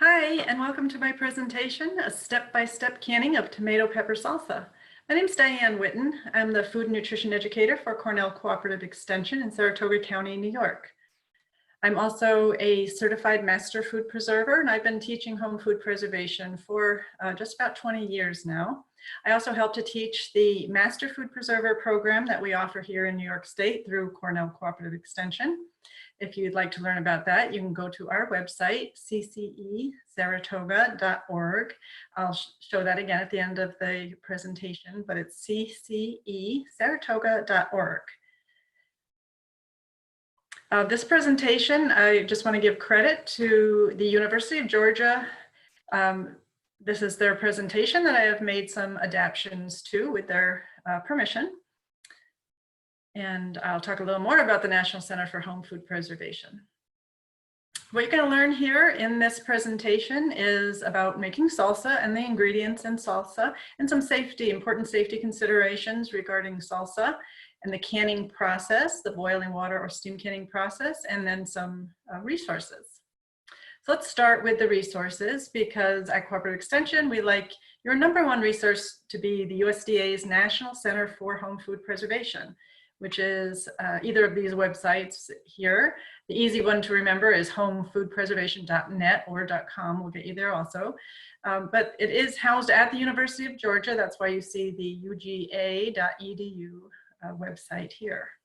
Hi, and welcome to my presentation, a step-by-step canning of tomato pepper salsa. My name is Diane Witten. I'm the food and nutrition educator for Cornell Cooperative Extension in Saratoga County, New York. I'm also a certified master food preserver, and I've been teaching home food preservation for just about 20 years now. I also help to teach the master food preserver program that we offer here in New York State through Cornell Cooperative Extension. If you'd like to learn about that, you can go to our website, ccesaratoga.org. I'll show that again at the end of the presentation, but it's ccesaratoga.org. This presentation, I just want to give credit to the University of Georgia. This is their presentation that I have made some adaptations to with their permission. And I'll talk a little more about the National Center for Home Food Preservation. What you're going to learn here in this presentation is about making salsa and the ingredients in salsa and some important safety considerations regarding salsa and the canning process, the boiling water or steam canning process, and then some resources. So let's start with the resources, because at Cooperative Extension, we like your #1 resource to be the USDA's National Center for Home Food Preservation, which is either of these websites here. The easy one to remember is homefoodpreservation.net or .com will get you there also. But it is housed at the University of Georgia. That's why you see the uga.edu website here.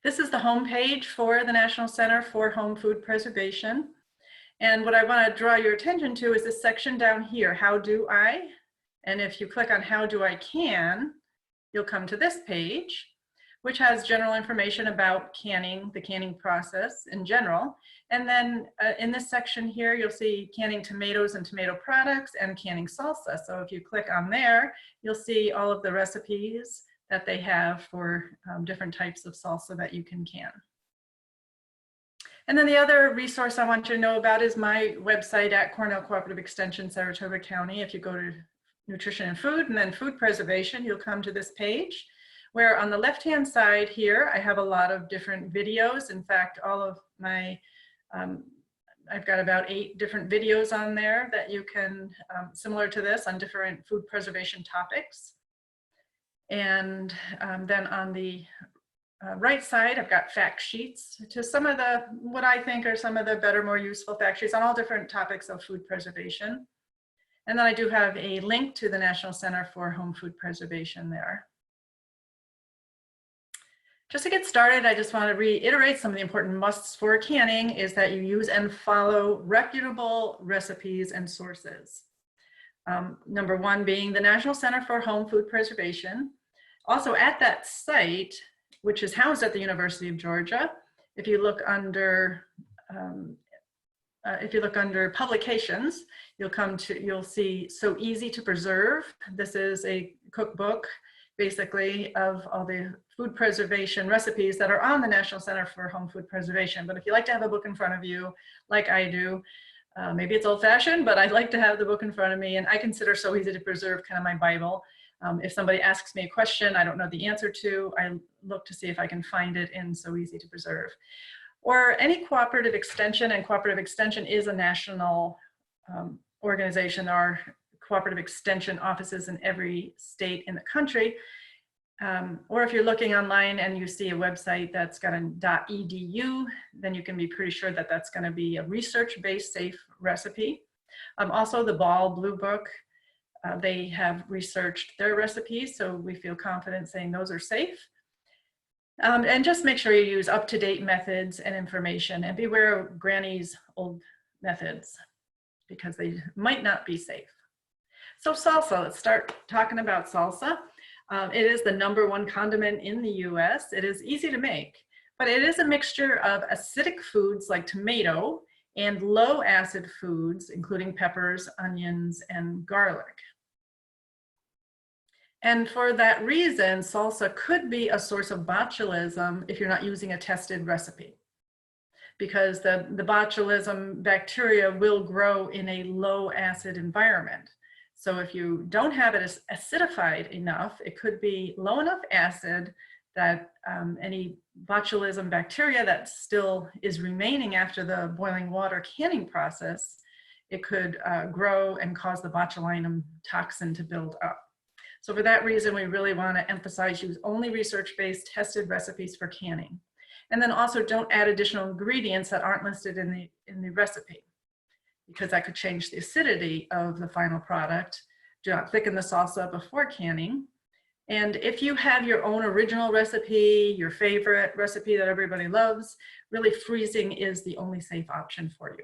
This is the homepage for the National Center for Home Food Preservation. And what I want to draw your attention to is this section down here, How Do I? And if you click on How Do I Can, you'll come to this page, which has general information about canning, the canning process in general. And then in this section here, you'll see canning tomatoes and tomato products and canning salsa. So if you click on there, you'll see all of the recipes that they have for different types of salsa that you can can. And then the other resource I want you to know about is my website at Cornell Cooperative Extension, Saratoga County. If you go to Nutrition and Food and then Food Preservation, you'll come to this page where on the left-hand side here, I have a lot of different videos. In fact, all of my, I've got about 8 different videos on there that you can, similar to this, on different food preservation topics. And then on the right side, I've got fact sheets to some of the, what I think are some of the better, more useful fact sheets on all different topics of food preservation. And then I do have a link to the National Center for Home Food Preservation there. Just to get started, I just want to reiterate some of the important musts for canning is that you use and follow reputable recipes and sources. #1 being the National Center for Home Food Preservation. Also at that site, which is housed at the University of Georgia, if you look under publications, you'll see So Easy to Preserve. This is a cookbook, basically, of all the food preservation recipes that are on the National Center for Home Food Preservation. But if you like to have a book in front of you, like I do, maybe it's old-fashioned, but I'd like to have the book in front of me, and I consider So Easy to Preserve kind of my Bible. If somebody asks me a question I don't know the answer to, I look to see if I can find it in So Easy to Preserve. Or any cooperative extension, and cooperative extension is a national organization. There are cooperative extension offices in every state in the country. Or if you're looking online and you see a website that's got a .edu, then you can be pretty sure that that's going to be a research-based safe recipe. Also the Ball Blue Book, they have researched their recipes, so we feel confident saying those are safe. And just make sure you use up-to-date methods and information, and beware of Granny's old methods because they might not be safe. So salsa, let's start talking about salsa. It is the #1 condiment in the US. It is easy to make, but it is a mixture of acidic foods like tomato and low acid foods, including peppers, onions, and garlic. And for that reason, salsa could be a source of botulism if you're not using a tested recipe, because the botulism bacteria will grow in a low acid environment. So if you don't have it acidified enough, it could be low enough acid that any botulism bacteria that still is remaining after the boiling water canning process, it could grow and cause the botulinum toxin to build up. So for that reason, we really want to emphasize use only research-based tested recipes for canning. And then also don't add additional ingredients that aren't listed in the recipe, because that could change the acidity of the final product. Do not thicken the salsa before canning. And if you have your own original recipe, your favorite recipe that everybody loves, really freezing is the only safe option for you.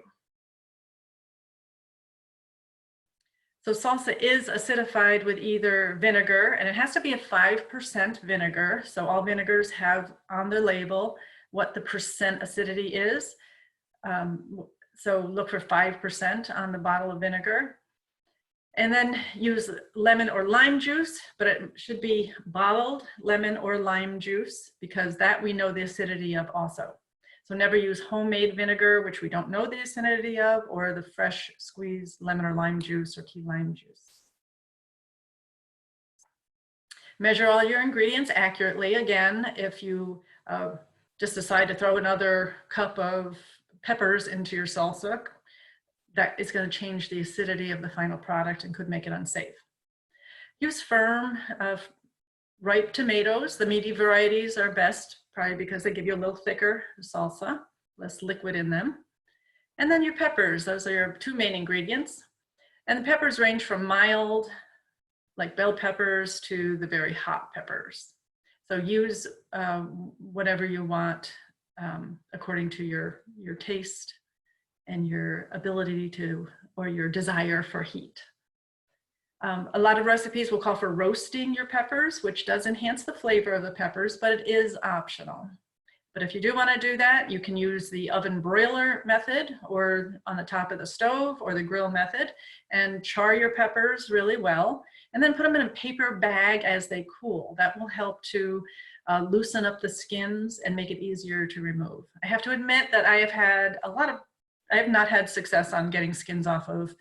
So salsa is acidified with either vinegar, and it has to be a 5% vinegar. So all vinegars have on their label what the percent acidity is. So look for 5% on the bottle of vinegar. And then use lemon or lime juice, but it should be bottled lemon or lime juice, because that we know the acidity of also. So never use homemade vinegar, which we don't know the acidity of, or the fresh squeezed lemon or lime juice or key lime juice. Measure all your ingredients accurately. Again, if you just decide to throw another cup of peppers into your salsa, that is going to change the acidity of the final product and could make it unsafe. Use firm, ripe tomatoes. The meaty varieties are best, probably because they give you a little thicker salsa, less liquid in them. And then your peppers, those are your two main ingredients. And the peppers range from mild, like bell peppers, to the very hot peppers. So use whatever you want according to your taste and your ability to, or your desire for heat. A lot of recipes will call for roasting your peppers, which does enhance the flavor of the peppers, but it is optional. But if you do want to do that, you can use the oven broiler method, or on the top of the stove, or the grill method, and char your peppers really well, and then put them in a paper bag as they cool. That will help to loosen up the skins and make it easier to remove. I have to admit that I have not had success on getting skins off of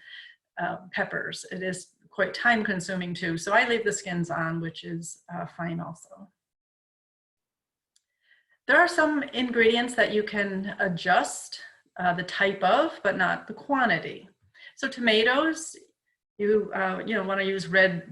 peppers. It is quite time consuming too. So I leave the skins on, which is fine also. There are some ingredients that you can adjust the type of, but not the quantity. So tomatoes, you want to use ripe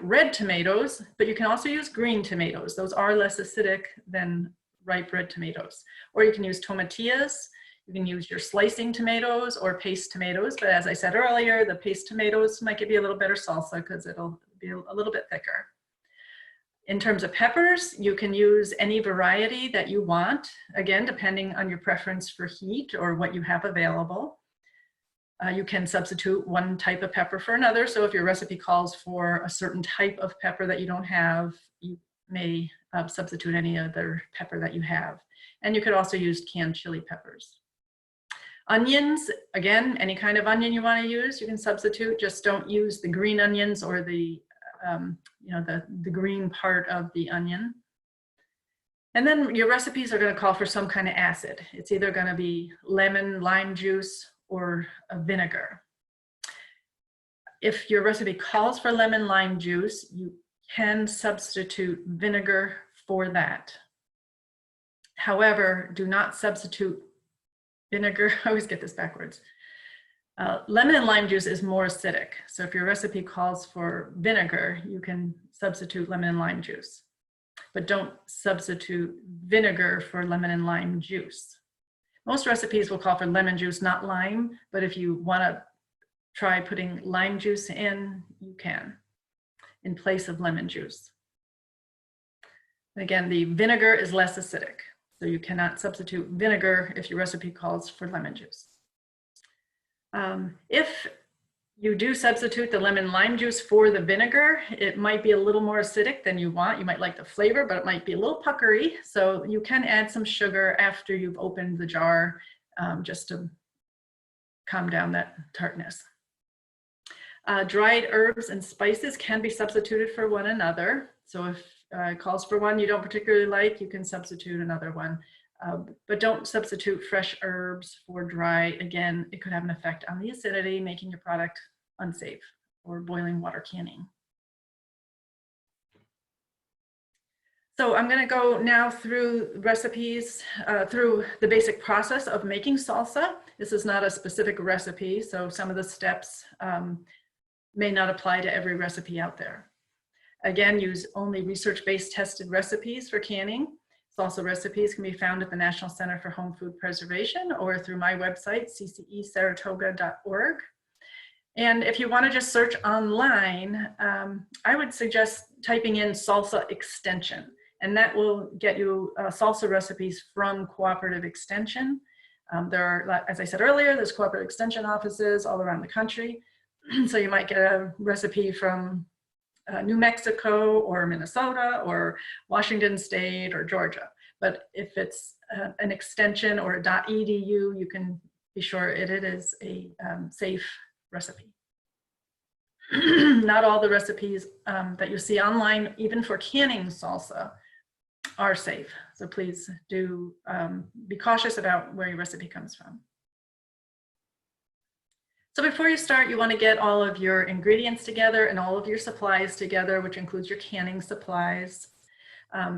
red tomatoes, but you can also use green tomatoes. Those are less acidic than ripe red tomatoes. Or you can use tomatillas. You can use your slicing tomatoes or paste tomatoes, but as I said earlier, the paste tomatoes might give you a little better salsa because it'll be a little bit thicker. In terms of peppers, you can use any variety that you want, again, depending on your preference for heat or what you have available. You can substitute one type of pepper for another. So if your recipe calls for a certain type of pepper that you don't have, you may substitute any other pepper that you have. And you could also use canned chili peppers. Onions, again, any kind of onion you want to use, you can substitute. Just don't use the green onions or the green part of the onion. And then your recipes are going to call for some kind of acid. It's either going to be lemon, lime juice, or a vinegar. If your recipe calls for lemon, lime juice, you can substitute vinegar for that. However, do not substitute vinegar. I always get this backwards. Lemon and lime juice is more acidic. So if your recipe calls for vinegar, you can substitute lemon and lime juice. But don't substitute vinegar for lemon and lime juice. Most recipes will call for lemon juice, not lime, but if you want to try putting lime juice in, you can, in place of lemon juice. And again, the vinegar is less acidic, so you cannot substitute vinegar if your recipe calls for lemon juice. If you do substitute the lemon lime juice for the vinegar, it might be a little more acidic than you want. You might like the flavor, but it might be a little puckery. So you can add some sugar after you've opened the jar just to calm down that tartness. Dried herbs and spices can be substituted for one another. So if it calls for one you don't particularly like, you can substitute another one. But don't substitute fresh herbs for dry. Again, it could have an effect on the acidity, making your product unsafe, or boiling water canning. So I'm going to go now through recipes, through the basic process of making salsa. This is not a specific recipe, so some of the steps may not apply to every recipe out there. Again, use only research-based tested recipes for canning. Salsa recipes can be found at the National Center for Home Food Preservation or through my website, ccesaratoga.org. And if you want to just search online, I would suggest typing in salsa extension, and that will get you salsa recipes from Cooperative Extension. There are, as I said earlier, there's cooperative extension offices all around the country. So you might get a recipe from New Mexico or Minnesota or Washington State or Georgia. But if it's an extension or a .edu, you can be sure it is a safe recipe. Not all the recipes that you see online, even for canning salsa, are safe. So please do be cautious about where your recipe comes from. So before you start, you want to get all of your ingredients together and all of your supplies together, which includes your canning supplies.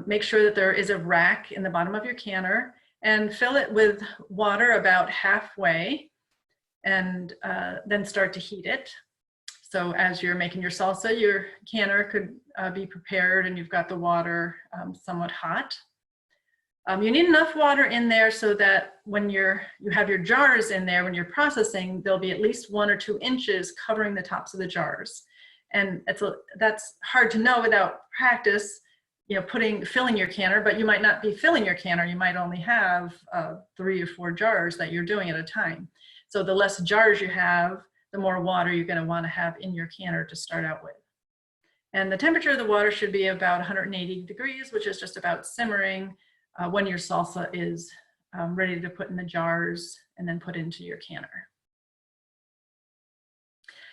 Make sure that there is a rack in the bottom of your canner and fill it with water about halfway, and then start to heat it. So as you're making your salsa, your canner could be prepared and you've got the water somewhat hot. You need enough water in there so that when you have your jars in there, when you're processing, there'll be at least 1 or 2 inches covering the tops of the jars. And that's hard to know without practice, filling your canner, but you might not be filling your canner. You might only have 3 or 4 jars that you're doing at a time. So the less jars you have, the more water you're going to want to have in your canner to start out with. And the temperature of the water should be about 180 degrees, which is just about simmering when your salsa is ready to put in the jars and then put into your canner.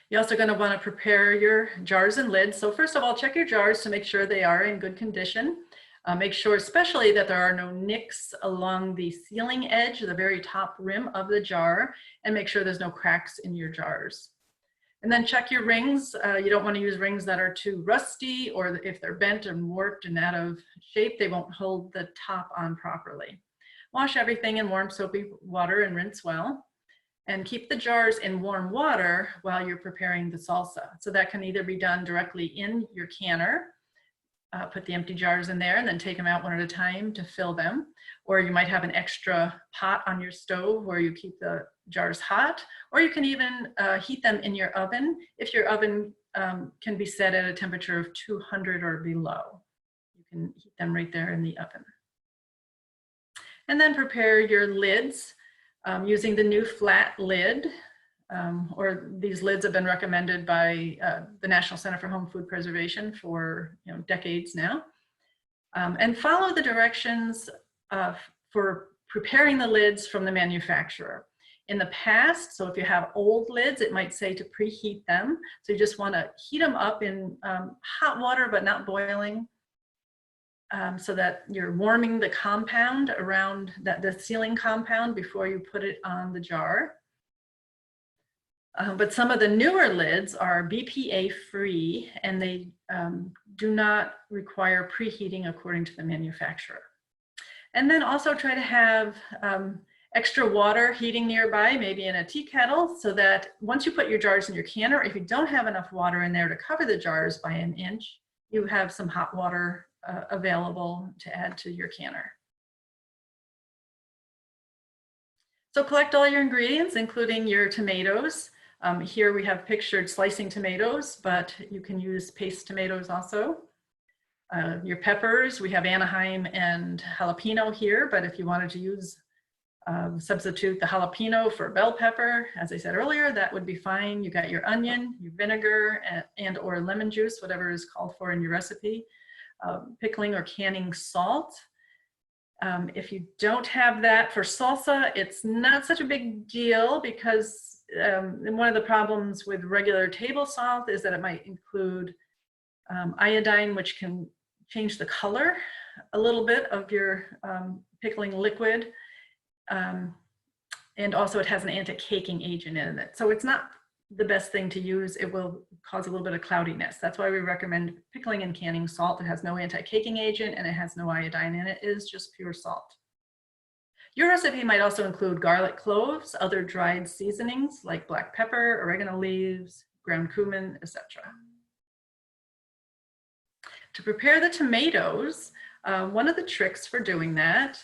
You're also going to want to prepare your jars and lids. So first of all, check your jars to make sure they are in good condition. Make sure especially that there are no nicks along the sealing edge, the very top rim of the jar, and make sure there's no cracks in your jars. And then check your rings. You don't want to use rings that are too rusty, or if they're bent and warped and out of shape, they won't hold the top on properly. Wash everything in warm soapy water and rinse well. And keep the jars in warm water while you're preparing the salsa. So that can either be done directly in your canner, put the empty jars in there and then take them out one at a time to fill them. Or you might have an extra pot on your stove where you keep the jars hot, or you can even heat them in your oven if your oven can be set at a temperature of 200 or below. You can heat them right there in the oven. And then prepare your lids using the new flat lid, or these lids have been recommended by the National Center for Home Food Preservation for decades now. And follow the directions for preparing the lids from the manufacturer. In the past, so if you have old lids, it might say to preheat them. So you just want to heat them up in hot water, but not boiling, so that you're warming the compound around the sealing compound before you put it on the jar. But some of the newer lids are BPA free, and they do not require preheating according to the manufacturer. And then also try to have extra water heating nearby, maybe in a tea kettle, so that once you put your jars in your canner, if you don't have enough water in there to cover the jars by an inch, you have some hot water available to add to your canner. So collect all your ingredients, including your tomatoes. Here we have pictured slicing tomatoes, but you can use paste tomatoes also. Your peppers, we have Anaheim and jalapeno here, but if you wanted to use substitute the jalapeno for bell pepper, as I said earlier, that would be fine. You got your onion, your vinegar, and or lemon juice, whatever is called for in your recipe. Pickling or canning salt. If you don't have that for salsa, it's not such a big deal, because one of the problems with regular table salt is that it might include iodine, which can change the color a little bit of your pickling liquid. And also it has an anti-caking agent in it. So it's not the best thing to use. It will cause a little bit of cloudiness. That's why we recommend pickling and canning salt. It has no anti-caking agent and it has no iodine in it. It is just pure salt. Your recipe might also include garlic cloves, other dried seasonings like black pepper, oregano leaves, ground cumin, etc. To prepare the tomatoes, one of the tricks for doing that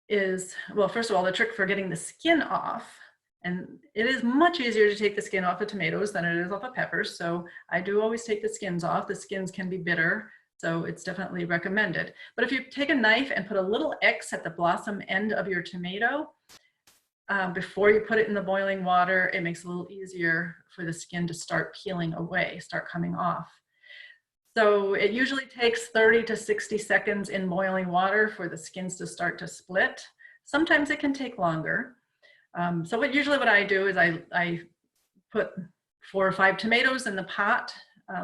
is, well, first of all, the trick for getting the skin off. And it is much easier to take the skin off of tomatoes than it is off of peppers. So I do always take the skins off. The skins can be bitter, so it's definitely recommended. But if you take a knife and put a little X at the blossom end of your tomato, before you put it in the boiling water, it makes it a little easier for the skin to start peeling away, start coming off. So it usually takes 30 to 60 seconds in boiling water for the skins to start to split. Sometimes it can take longer. So what I do is I put 4 or 5 tomatoes in the pot.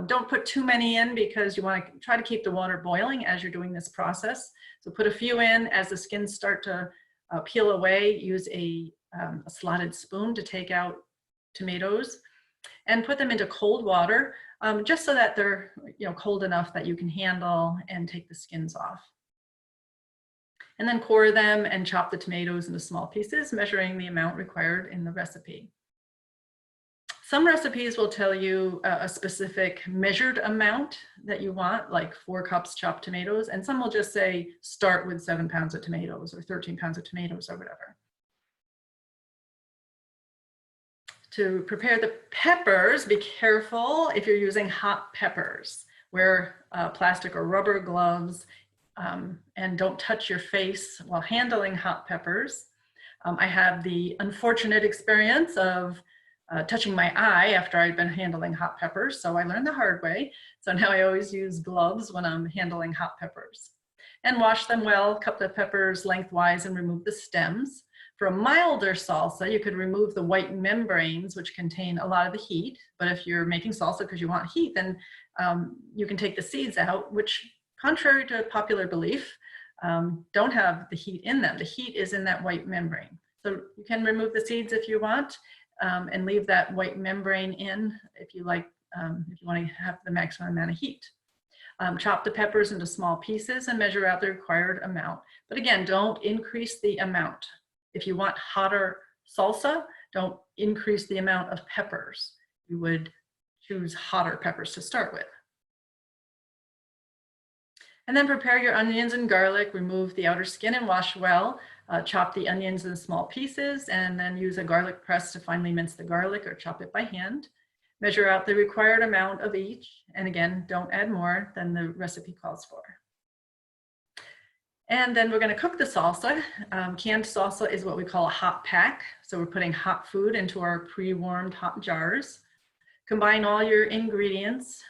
Don't put too many in because you want to try to keep the water boiling as you're doing this process. So put a few in. As the skins start to peel away, use a slotted spoon to take out tomatoes and put them into cold water, just so that they're cold enough that you can handle and take the skins off. And then core them and chop the tomatoes into small pieces, measuring the amount required in the recipe. Some recipes will tell you a specific measured amount that you want, like 4 cups chopped tomatoes, and some will just say start with 7 pounds of tomatoes or 13 pounds of tomatoes or whatever. To prepare the peppers, be careful if you're using hot peppers. Wear plastic or rubber gloves. And don't touch your face while handling hot peppers. I have the unfortunate experience of touching my eye after I'd been handling hot peppers, so I learned the hard way. So now I always use gloves when I'm handling hot peppers. And wash them well, cut the peppers lengthwise and remove the stems. For a milder salsa, you could remove the white membranes, which contain a lot of the heat. But if you're making salsa because you want heat, then you can take the seeds out, which, contrary to popular belief, don't have the heat in them. The heat is in that white membrane. So you can remove the seeds if you want, and leave that white membrane in if you like, if you want to have the maximum amount of heat. Chop the peppers into small pieces and measure out the required amount. But again, don't increase the amount. If you want hotter salsa, don't increase the amount of peppers. You would choose hotter peppers to start with. And then prepare your onions and garlic, remove the outer skin and wash well. Chop the onions in small pieces and then use a garlic press to finely mince the garlic or chop it by hand. Measure out the required amount of each. And again, don't add more than the recipe calls for. And then we're going to cook the salsa. Canned salsa is what we call a hot pack. So we're putting hot food into our pre-warmed hot jars. Combine all your ingredients,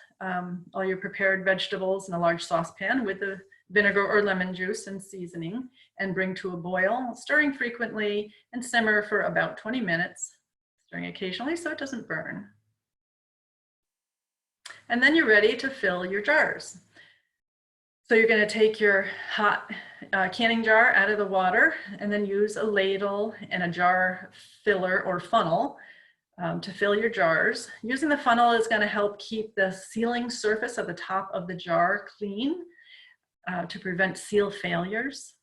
all your prepared vegetables in a large saucepan with the vinegar or lemon juice and seasoning, and bring to a boil, stirring frequently, and simmer for about 20 minutes, stirring occasionally so it doesn't burn. And then you're ready to fill your jars. So you're going to take your hot canning jar out of the water and then use a ladle and a jar filler or funnel to fill your jars. Using the funnel is going to help keep the sealing surface of the top of the jar clean to prevent seal failures.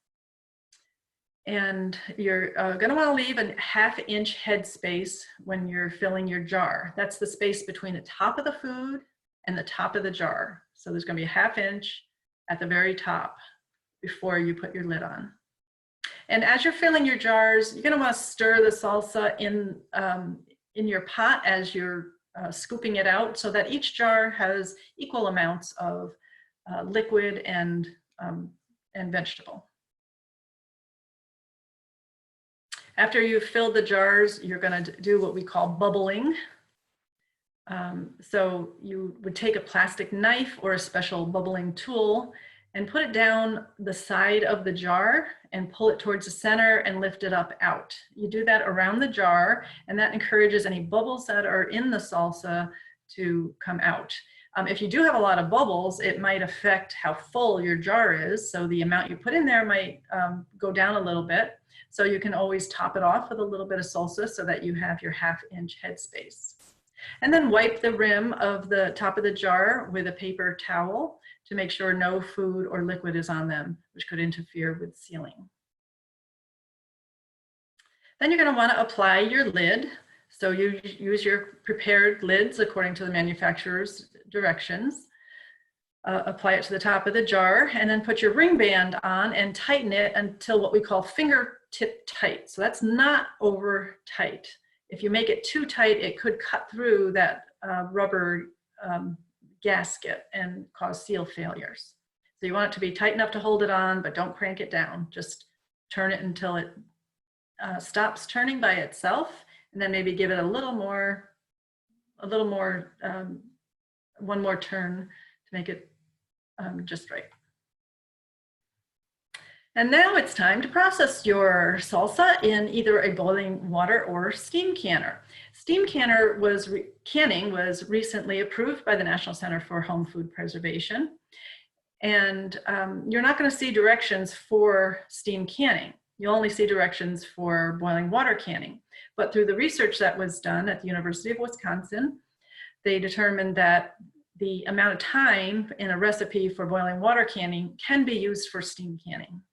And you're going to want to leave a ½ head space when you're filling your jar. That's the space between the top of the food and the top of the jar. So there's going to be a ½ inch at the very top before you put your lid on. And as you're filling your jars, you're going to want to stir the salsa in your pot as you're scooping it out so that each jar has equal amounts of liquid and vegetable. After you've filled the jars, you're going to do what we call bubbling. So you would take a plastic knife or a special bubbling tool and put it down the side of the jar and pull it towards the center and lift it up out. You do that around the jar, and that encourages any bubbles that are in the salsa to come out. If you do have a lot of bubbles, it might affect how full your jar is. So the amount you put in there might go down a little bit. So you can always top it off with a little bit of salsa so that you have your 1/2 inch headspace. And then wipe the rim of the top of the jar with a paper towel to make sure no food or liquid is on them, which could interfere with sealing. Then you're going to want to apply your lid. So you use your prepared lids according to the manufacturer's directions. Apply it to the top of the jar and then put your ring band on and tighten it until what we call fingertip tight. So that's not over tight. If you make it too tight, it could cut through that rubber gasket and cause seal failures. So you want it to be tight enough to hold it on, but don't crank it down. Just turn it until it stops turning by itself, and then maybe give it one more turn to make it just right. And now it's time to process your salsa in either a boiling water or steam canner. Steam canning was recently approved by the National Center for Home Food Preservation. And you're not going to see directions for steam canning. You'll only see directions for boiling water canning. But through the research that was done at the University of Wisconsin, they determined that the amount of time in a recipe for boiling water canning can be used for steam canning.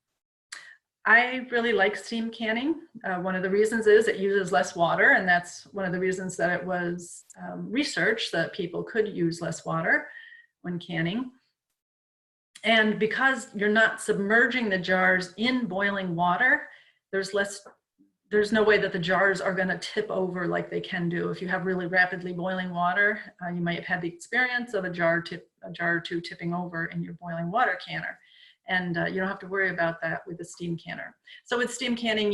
I really like steam canning. One of the reasons is it uses less water, and that's one of the reasons that it was researched that people could use less water when canning. And because you're not submerging the jars in boiling water, there's no way that the jars are going to tip over like they can do. If you have really rapidly boiling water, you might have had the experience of a jar or two tipping over in your boiling water canner. And you don't have to worry about that with the steam canner. So with steam canning,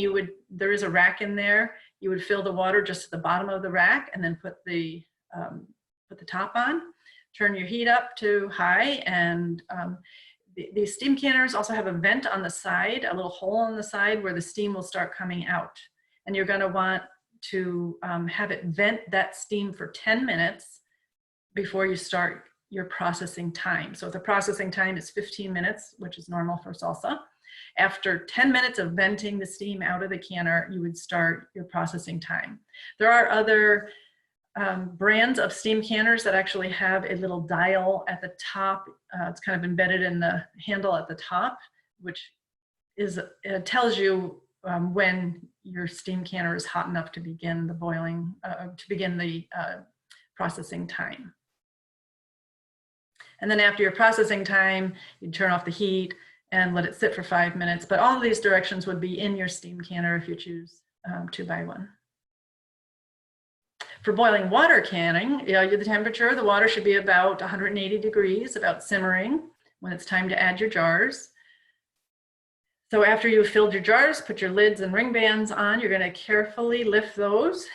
there is a rack in there. You would fill the water just to the bottom of the rack and then put the top on. Turn your heat up to high, and the steam canners also have a vent on the side, a little hole on the side where the steam will start coming out. And you're going to want to have it vent that steam for 10 minutes before you start your processing time. So the processing time is 15 minutes, which is normal for salsa. After 10 minutes of venting the steam out of the canner, you would start your processing time. There are other brands of steam canners that actually have a little dial at the top. It's kind of embedded in the handle at the top, which tells you when your steam canner is hot enough to begin the boiling, processing time. And then after your processing time, you turn off the heat and let it sit for 5 minutes. But all of these directions would be in your steam canner if you choose to buy one. For boiling water canning, the temperature of the water should be about 180 degrees, about simmering, when it's time to add your jars. So after you've filled your jars, put your lids and ring bands on. You're going to carefully lift those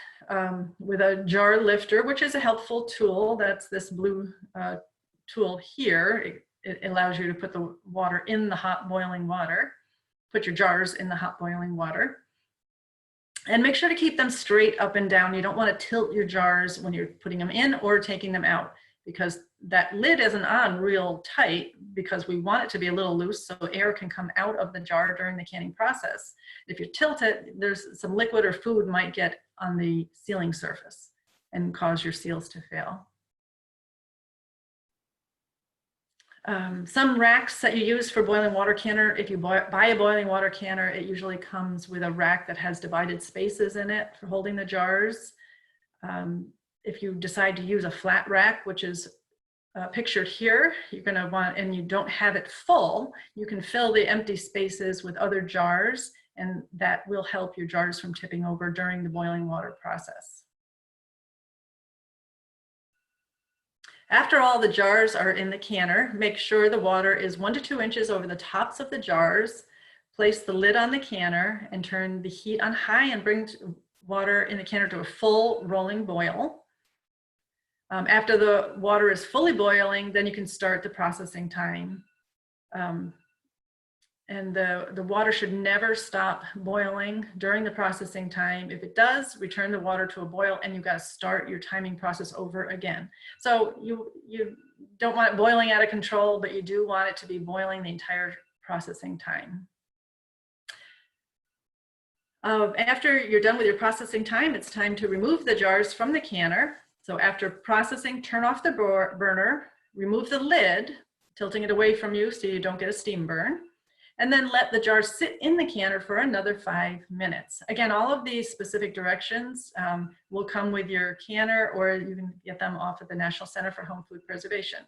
with a jar lifter, which is a helpful tool. That's this blue tool here. It allows you to put the water in the hot boiling water. Put your jars in the hot boiling water. And make sure to keep them straight up and down. You don't want to tilt your jars when you're putting them in or taking them out, because that lid isn't on real tight, because we want it to be a little loose so air can come out of the jar during the canning process. If you tilt it, there's some liquid or food might get on the sealing surface and cause your seals to fail. Some racks that you use for boiling water canner, if you buy a boiling water canner, it usually comes with a rack that has divided spaces in it for holding the jars. If you decide to use a flat rack, which is pictured here, you're going to want, and you don't have it full, you can fill the empty spaces with other jars, and that will help your jars from tipping over during the boiling water process. After all the jars are in the canner, make sure the water is 1 to 2 inches over the tops of the jars. Place the lid on the canner and turn the heat on high and bring water in the canner to a full rolling boil. After the water is fully boiling, then you can start the processing time. And the water should never stop boiling during the processing time. If it does, return the water to a boil, and you've got to start your timing process over again. So you don't want it boiling out of control, but you do want it to be boiling the entire processing time. After you're done with your processing time, it's time to remove the jars from the canner. So after processing, turn off the burner, remove the lid, tilting it away from you so you don't get a steam burn. And then let the jars sit in the canner for another 5 minutes. Again, all of these specific directions will come with your canner, or you can get them off at the National Center for Home Food Preservation.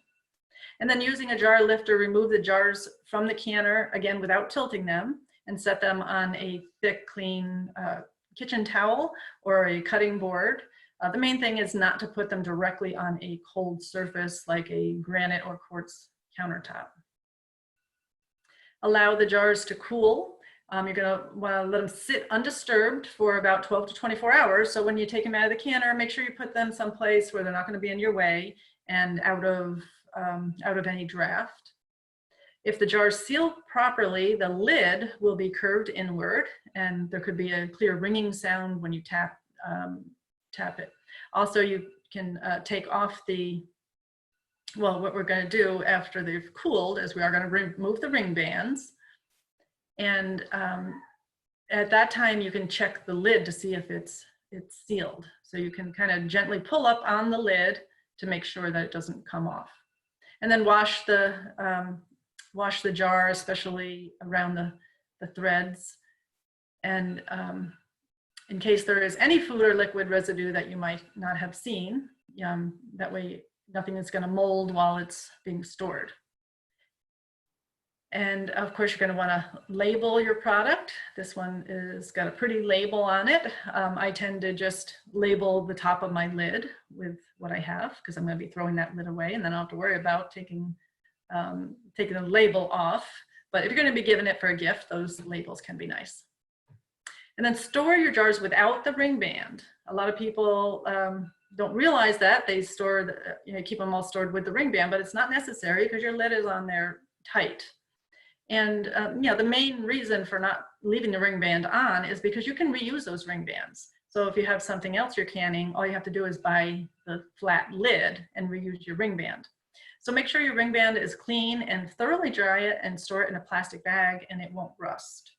And then using a jar lifter, remove the jars from the canner, again, without tilting them, and set them on a thick, clean kitchen towel or a cutting board. The main thing is not to put them directly on a cold surface like a granite or quartz countertop. Allow the jars to cool. You're gonna wanna let them sit undisturbed for about 12 to 24 hours. So when you take them out of the canner, make sure you put them someplace where they're not gonna be in your way and out of any draft. If the jars seal properly, the lid will be curved inward, and there could be a clear ringing sound when you tap it. Also, you can take off well, what we're going to do after they've cooled is we are going to remove the ring bands. And at that time, you can check the lid to see if it's sealed. So you can kind of gently pull up on the lid to make sure that it doesn't come off. And then wash the jar, especially around the threads. And in case there is any food or liquid residue that you might not have seen, that way nothing is going to mold while it's being stored. And of course, you're going to want to label your product. This one is got a pretty label on it. I tend to just label the top of my lid with what I have, because I'm going to be throwing that lid away, and then I'll have to worry about taking the label off. But if you're going to be giving it for a gift, those labels can be nice. And then store your jars without the ring band. A lot of people don't realize that. They keep them all stored with the ring band, but it's not necessary because your lid is on there tight. And the main reason for not leaving the ring band on is because you can reuse those ring bands. So if you have something else you're canning, all you have to do is buy the flat lid and reuse your ring band. So make sure your ring band is clean and thoroughly dry it and store it in a plastic bag, and it won't rust.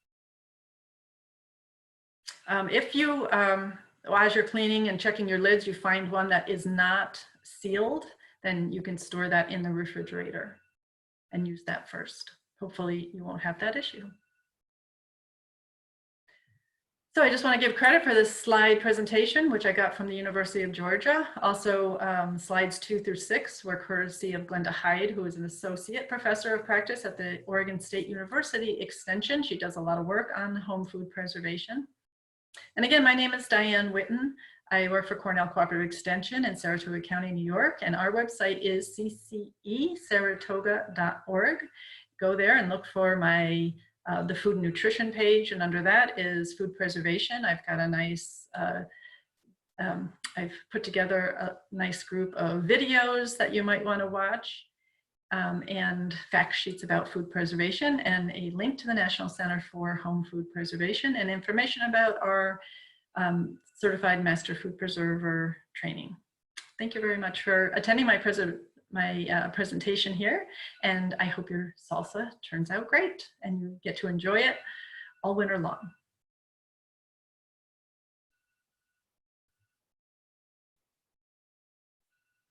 If you, as you're cleaning and checking your lids, you find one that is not sealed, then you can store that in the refrigerator and use that first. Hopefully you won't have that issue. So I just want to give credit for this slide presentation, which I got from the University of Georgia. Also, slides 2 through 6 were courtesy of Glenda Hyde, who is an associate professor of practice at the Oregon State University Extension. She does a lot of work on home food preservation. And again, my name is Diane Witten. I work for Cornell Cooperative Extension in Saratoga County, New York, and our website is ccesaratoga.org. Go there and look for my the food and nutrition page, and under that is food preservation. I've got a nice, I've put together a nice group of videos that you might want to watch, and fact sheets about food preservation, and a link to the National Center for Home Food Preservation, and information about our Certified Master Food Preserver training. Thank you very much for attending my presentation here, and I hope your salsa turns out great and you get to enjoy it all winter long.